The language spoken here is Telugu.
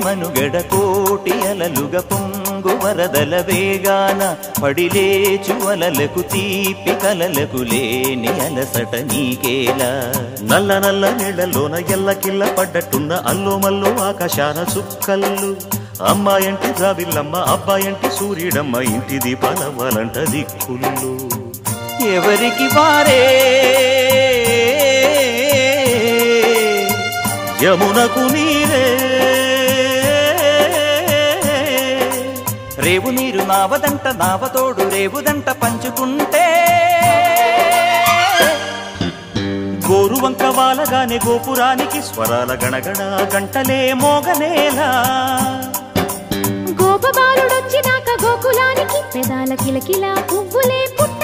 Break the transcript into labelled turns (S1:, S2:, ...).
S1: మనుగడ కోటి అలలుగా పొంగు వరదల వేగాన పడిలేచు అలలకు తీపి కలలకు లేని అలసట నీకేలా
S2: నల్ల నల్ల నీళ్లలోన ఎల్లకిల్ల పడ్డట్టున్న అల్లో మల్లో ఆకాశాన చుక్కల్లు అమ్మాయంటి జాబిల్లమ్మ అబ్బాయంటి సూర్యుడమ్మ ఇంటి దీపాలవ్వాలంట దిక్కుళ్ళు
S1: ఎవరికి వారే
S2: యమునకు నీరే
S1: రేవు నీరు నావదంట నావతోడు రేవుదంట పంచుకుంటే
S2: గోరువంక వాలగానే గోపురానికి స్వరాల గణగణ గంటలే మోగనేలా
S3: గోపబాలుడొచ్చినాక గోకులానికి పెదాల కిలకిలా పువ్వులే పుట్ట